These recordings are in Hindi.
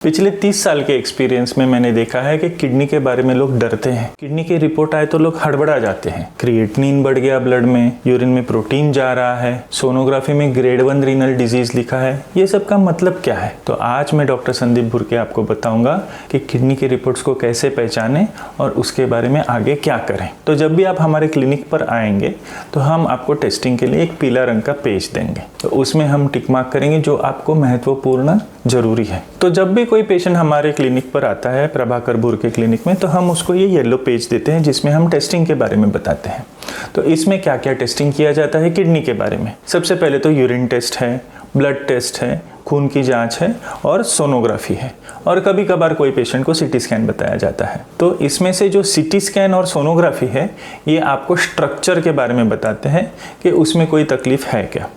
पिछले 30 साल के एक्सपीरियंस में मैंने देखा है कि किडनी के बारे में लोग डरते हैं। किडनी की रिपोर्ट आए तो लोग हड़बड़ा जाते हैं। क्रिएटिनिन बढ़ गया ब्लड में, यूरिन में प्रोटीन जा रहा है, सोनोग्राफी में ग्रेड 1 रीनल डिजीज लिखा है। ये सब का मतलब क्या है? तो आज मैं डॉक्टर संदीप भुरके आपको बताऊंगा कि किडनी की रिपोर्ट्स को कैसे पहचानें और उसके बारे में आगे क्या करें। तो जब भी आप हमारे क्लिनिक पर आएंगे तो हम आपको टेस्टिंग के लिए एक पीला रंग का पेज देंगे, तो उसमें हम टिक मार्क करेंगे जो आपको महत्वपूर्ण जरूरी है। तो जब भी कोई पेशेंट हमारे क्लिनिक पर आता है, प्रभाकर भुरके क्लिनिक में, तो हम उसको ये येलो पेज देते हैं जिसमें हम टेस्टिंग के बारे में बताते हैं। तो इसमें क्या क्या टेस्टिंग किया जाता है किडनी के बारे में? सबसे पहले तो यूरिन टेस्ट है, ब्लड टेस्ट है, खून की जांच है और सोनोग्राफी है, और कभी कभार कोई पेशेंट को सीटी स्कैन बताया जाता है। तो इसमें से जो सीटी स्कैन और सोनोग्राफी है ये आपको स्ट्रक्चर के बारे में बताते हैं कि उसमें कोई तकलीफ है क्या,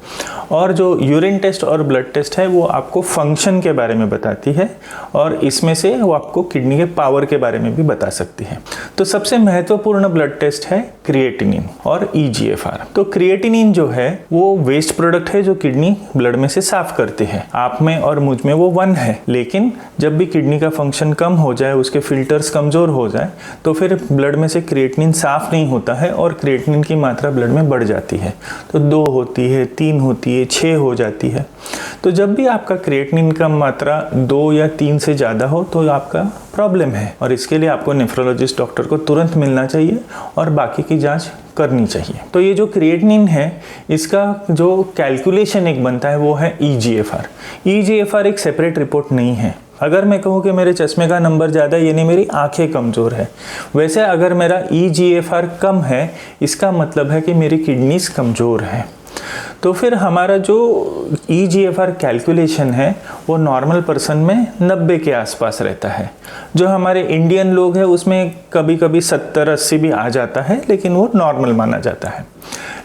और जो यूरिन टेस्ट और ब्लड टेस्ट है वो आपको फंक्शन के बारे में बताती है, और इसमें से वो आपको किडनी के पावर के बारे में भी बता सकती है। तो सबसे महत्वपूर्ण ब्लड टेस्ट है क्रिएटिनिन और EGFR। तो क्रिएटिनिन जो है वो वेस्ट प्रोडक्ट है जो किडनी ब्लड में से साफ करती है। आप में और मुझ में वो 1 है, लेकिन जब भी किडनी का फंक्शन कम हो जाए, उसके फिल्टर्स कमज़ोर हो जाए, तो फिर ब्लड में से क्रिएटिनिन साफ नहीं होता है और क्रिएटिनिन की मात्रा ब्लड में बढ़ जाती है। तो 2 होती है, 3 होती है, 6 हो जाती है। तो जब भी आपका क्रिएटिनिन का मात्रा 2 या 3 से ज़्यादा हो तो आपका प्रॉब्लम है, और इसके लिए आपको नेफ्रोलॉजिस्ट डॉक्टर को तुरंत मिलना चाहिए और बाकी की जांच करनी चाहिए। तो ये जो क्रिएटिनिन है इसका जो कैलकुलेशन एक बनता है वो है EGFR। EGFR एक सेपरेट रिपोर्ट नहीं है। अगर मैं कहूँ कि मेरे चश्मे का नंबर ज़्यादा है यानी मेरी आंखें कमज़ोर है, वैसे अगर मेरा EGFR कम है इसका मतलब है कि मेरी किडनीज कमज़ोर है। तो फिर हमारा जो EGFR कैलकुलेशन है वो नॉर्मल पर्सन में 90 के आसपास रहता है। जो हमारे इंडियन लोग हैं उसमें कभी कभी 70-80 भी आ जाता है, लेकिन वो नॉर्मल माना जाता है।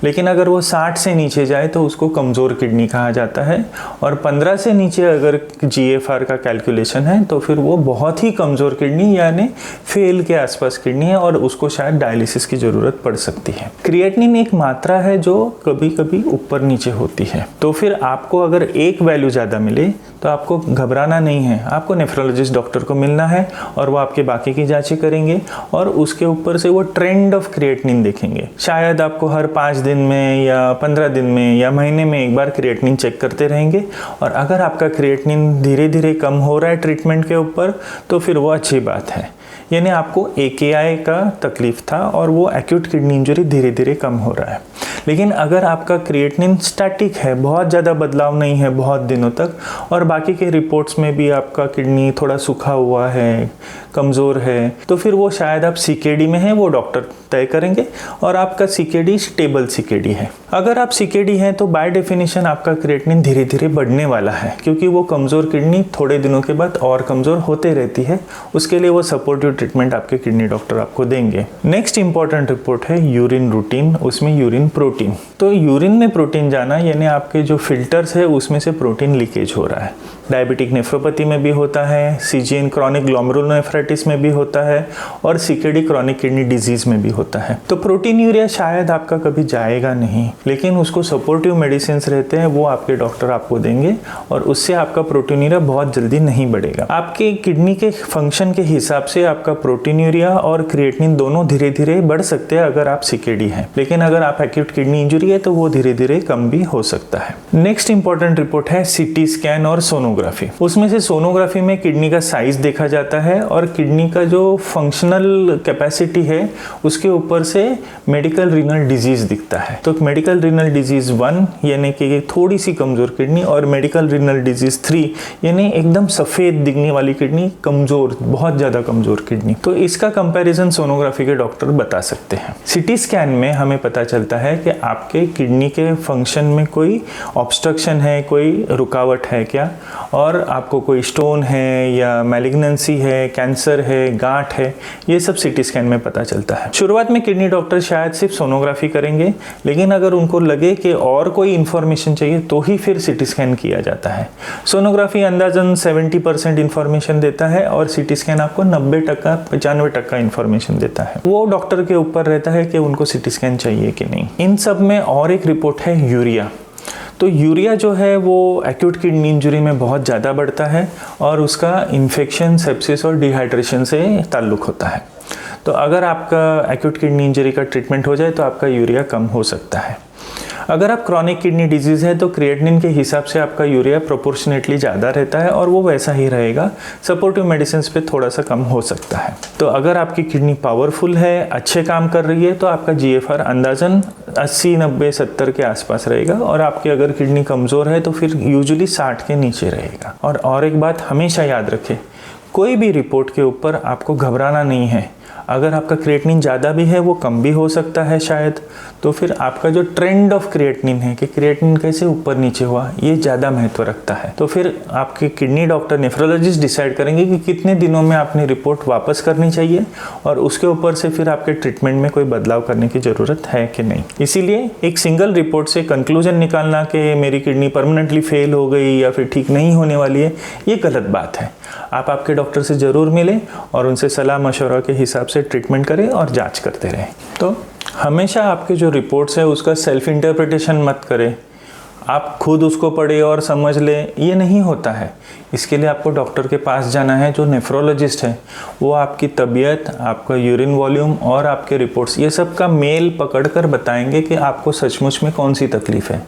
लेकिन अगर वो 60 से नीचे जाए तो उसको कमज़ोर किडनी कहा जाता है, और 15 से नीचे अगर GFR का कैलकुलेशन है तो फिर वो बहुत ही कमज़ोर किडनी यानी फेल के आसपास किडनी है, और उसको शायद डायलिसिस की ज़रूरत पड़ सकती है। क्रिएटिनिन एक मात्रा है जो कभी कभी ऊपर नीचे होती है। तो फिर आपको अगर एक वैल्यू ज़्यादा मिले तो आपको घबराना नहीं है, आपको नेफ्रोलॉजिस्ट डॉक्टर को मिलना है और वो आपके बाकी की जांचें करेंगे और उसके ऊपर से वो ट्रेंड ऑफ क्रिएटिनिन देखेंगे। शायद आपको हर 5 दिन में या 15 दिन में या महीने में एक बार क्रिएटिनिन चेक करते रहेंगे, और अगर आपका क्रिएटिनिन धीरे धीरे कम हो रहा है ट्रीटमेंट के ऊपर तो फिर वो अच्छी बात है, यानी आपको AKI का तकलीफ था और वो एक्यूट किडनी इंजरी धीरे धीरे कम हो रहा है। लेकिन अगर आपका क्रिएटिनिन स्टैटिक है, बहुत ज़्यादा बदलाव नहीं है बहुत दिनों तक, और बाकी के रिपोर्ट्स में भी आपका किडनी थोड़ा सूखा हुआ है, कमज़ोर है, तो फिर वो शायद आप CKD में हैं, वो डॉक्टर तय करेंगे, और आपका CKD स्टेबल CKD है। अगर आप CKD हैं तो बाय डेफिनेशन आपका क्रिएटिनिन धीरे धीरे बढ़ने वाला है, क्योंकि वो कमज़ोर किडनी थोड़े दिनों के बाद और कमज़ोर होते रहती है। उसके लिए वो सपोर्टिव ट्रीटमेंट आपके किडनी डॉक्टर आपको देंगे। नेक्स्ट इंपॉर्टेंट रिपोर्ट है यूरिन रूटीन, उसमें यूरिन प्रोटीन। तो यूरिन में प्रोटीन जाना यानी आपके जो फिल्टर्स है उसमें से प्रोटीन लीकेज हो रहा है। डायबिटिक नेफ्रोपैथी में भी होता है, CGN क्रॉनिक ग्लोमेरुलोनेफ्राइटिस में भी होता है, और CKD क्रॉनिक किडनी डिजीज में भी होता है। तो प्रोटीन यूरिया शायद आपका कभी जाएगा नहीं, लेकिन उसको सपोर्टिव मेडिसिन रहते हैं वो आपके डॉक्टर आपको देंगे, और उससे आपका प्रोटीन यूरिया बहुत जल्दी नहीं बढ़ेगा। आपके किडनी के फंक्शन के हिसाब से आपका प्रोटीन यूरिया और क्रिएटिनिन दोनों धीरे धीरे बढ़ सकते हैं अगर आप CKD हैं, लेकिन अगर आप एक्यूट किडनी इंजरी है तो वो धीरे धीरे कम भी हो सकता है। नेक्स्ट इंपॉर्टेंट रिपोर्ट है CT स्कैन और सोनोग्राफी। उसमें से सोनोग्राफी में किडनी का साइज देखा जाता है और किडनी का जो फंक्शनल कैपेसिटी है उसके ऊपर से मेडिकल रीनल डिजीज दिखता है। तो मेडिकल रीनल डिजीज 1 यानी कि थोड़ी सी कमजोर किडनी, और मेडिकल रीनल डिजीज 3 यानी एकदम सफेद दिखने वाली किडनी, कमजोर, बहुत ज्यादा कमजोर किडनी। तो इसका कंपैरिजन सोनोग्राफी के डॉक्टर बता सकते हैं। CT स्कैन में हमें पता चलता है कि आपके किडनी के फंक्शन में कोई ऑब्स्ट्रक्शन है, कोई रुकावट है क्या, और आपको कोई स्टोन है या मैलिग्नेंसी है, कैंसर है, गांठ है, ये सब CT स्कैन में पता चलता है। शुरुआत में किडनी डॉक्टर शायद सिर्फ सोनोग्राफी करेंगे, लेकिन अगर उनको लगे कि और कोई इंफॉर्मेशन चाहिए तो ही फिर CT स्कैन किया जाता है। सोनोग्राफी अंदाजन 70% इंफॉर्मेशन देता है और CT स्कैन आपको 90-95% इंफॉर्मेशन देता है। वो डॉक्टर के ऊपर रहता है कि उनको CT स्कैन चाहिए कि नहीं। इन सब में और एक रिपोर्ट है यूरिया। तो यूरिया जो है वो एक्यूट किडनी इंजरी में बहुत ज़्यादा बढ़ता है और उसका इन्फेक्शन, सेप्सिस और डिहाइड्रेशन से ताल्लुक़ होता है। तो अगर आपका एक्यूट किडनी इंजरी का ट्रीटमेंट हो जाए तो आपका यूरिया कम हो सकता है। अगर आप क्रॉनिक किडनी डिजीज़ है तो क्रिएटिनिन के हिसाब से आपका यूरिया प्रोपोर्शनेटली ज़्यादा रहता है और वो वैसा ही रहेगा। सपोर्टिव मेडिसिन पे थोड़ा सा कम हो सकता है। तो अगर आपकी किडनी पावरफुल है, अच्छे काम कर रही है, तो आपका GFR अंदाजन 80, 90, 70 के आसपास रहेगा और आपकी अगर किडनी कमज़ोर है तो फिर यूजुअली 60 के नीचे रहेगा। और एक बात हमेशा याद रखें, कोई भी रिपोर्ट के ऊपर आपको घबराना नहीं है। अगर आपका क्रिएटिनिन ज़्यादा भी है वो कम भी हो सकता है शायद, तो फिर आपका जो ट्रेंड ऑफ क्रिएटिनिन है कि क्रिएटिनिन कैसे ऊपर नीचे हुआ, ये ज़्यादा महत्व रखता है। तो फिर आपके किडनी डॉक्टर, नेफ्रोलॉजिस्ट डिसाइड करेंगे कि कितने दिनों में अपनी रिपोर्ट वापस करनी चाहिए और उसके ऊपर से फिर आपके ट्रीटमेंट में कोई बदलाव करने की ज़रूरत है कि नहीं। इसीलिए एक सिंगल रिपोर्ट से कंक्लूजन निकालना कि मेरी किडनी परमानेंटली फेल हो गई या फिर ठीक नहीं होने वाली है, ये गलत बात है। आप आपके डॉक्टर से ज़रूर मिलें और उनसे सलाह मशवरा के हिसाब से ट्रीटमेंट करें और जांच करते रहें। तो हमेशा आपके जो रिपोर्ट्स है उसका सेल्फ इंटरप्रिटेशन मत करें। आप खुद उसको पढ़े और समझ लें, ये नहीं होता है। इसके लिए आपको डॉक्टर के पास जाना है जो नेफ्रोलॉजिस्ट है। वो आपकी तबीयत, आपका यूरिन वॉल्यूम और आपके रिपोर्ट्स, ये सब का मेल पकड़कर बताएंगे कि आपको सचमुच में कौन सी तकलीफ़ है।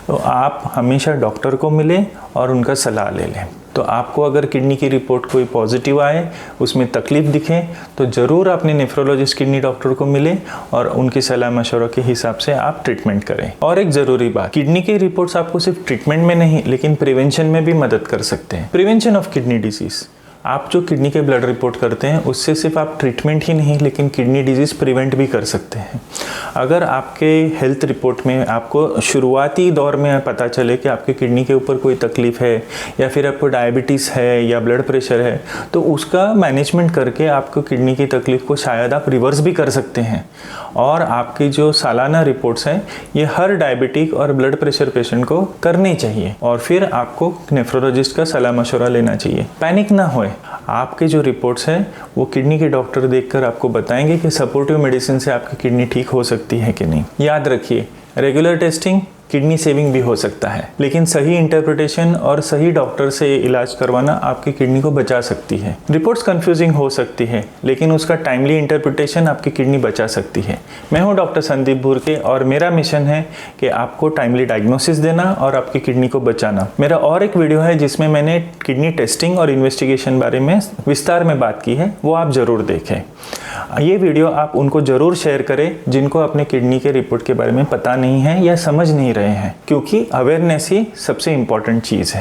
तो आप हमेशा डॉक्टर को मिलें और उनका सलाह ले लें। तो आपको अगर किडनी की रिपोर्ट कोई पॉजिटिव आए, उसमें तकलीफ दिखे, तो ज़रूर अपने नेफ्रोलॉजिस्ट किडनी डॉक्टर को मिलें और उनकी सलाह मशवरा के हिसाब से आप ट्रीटमेंट करें। और एक ज़रूरी बात, किडनी की रिपोर्ट्स आपको सिर्फ ट्रीटमेंट में नहीं लेकिन प्रिवेंशन में भी मदद कर सकते हैं। प्रिवेंशन ऑफ किडनी डिजीज़, आप जो किडनी के ब्लड रिपोर्ट करते हैं उससे सिर्फ आप ट्रीटमेंट ही नहीं लेकिन किडनी डिजीज़ प्रिवेंट भी कर सकते हैं। अगर आपके हेल्थ रिपोर्ट में आपको शुरुआती दौर में पता चले कि आपके किडनी के ऊपर कोई तकलीफ़ है या फिर आपको डायबिटीज़ है या ब्लड प्रेशर है, तो उसका मैनेजमेंट करके आपको किडनी की तकलीफ़ को शायद आप रिवर्स भी कर सकते हैं। और आपकी जो सालाना रिपोर्ट्स हैं ये हर डायबिटिक और ब्लड प्रेशर पेशेंट को करनी चाहिए और फिर आपको नेफ्रोलॉजिस्ट का सलाह मशवरा लेना चाहिए। पैनिक ना होए, आपके जो रिपोर्ट्स हैं वो किडनी के डॉक्टर देखकर आपको बताएंगे कि सपोर्टिव मेडिसिन से आपकी किडनी ठीक हो सकती है कि नहीं। याद रखिए, रेगुलर टेस्टिंग किडनी सेविंग भी हो सकता है, लेकिन सही इंटरप्रिटेशन और सही डॉक्टर से इलाज करवाना आपकी किडनी को बचा सकती है। रिपोर्ट्स कंफ्यूजिंग हो सकती है लेकिन उसका टाइमली इंटरप्रिटेशन आपकी किडनी बचा सकती है। मैं हूं डॉक्टर संदीप भूरके और मेरा मिशन है कि आपको टाइमली डायग्नोसिस देना और आपकी किडनी को बचाना। मेरा और एक वीडियो है जिसमें मैंने किडनी टेस्टिंग और इन्वेस्टिगेशन बारे में विस्तार में बात की है, वो आप ज़रूर देखें। ये वीडियो आप उनको ज़रूर शेयर करें जिनको अपने किडनी के रिपोर्ट के बारे में पता नहीं है या समझ नहीं रहे हैं, क्योंकि अवेयरनेस ही सबसे इम्पॉर्टेंट चीज़ है।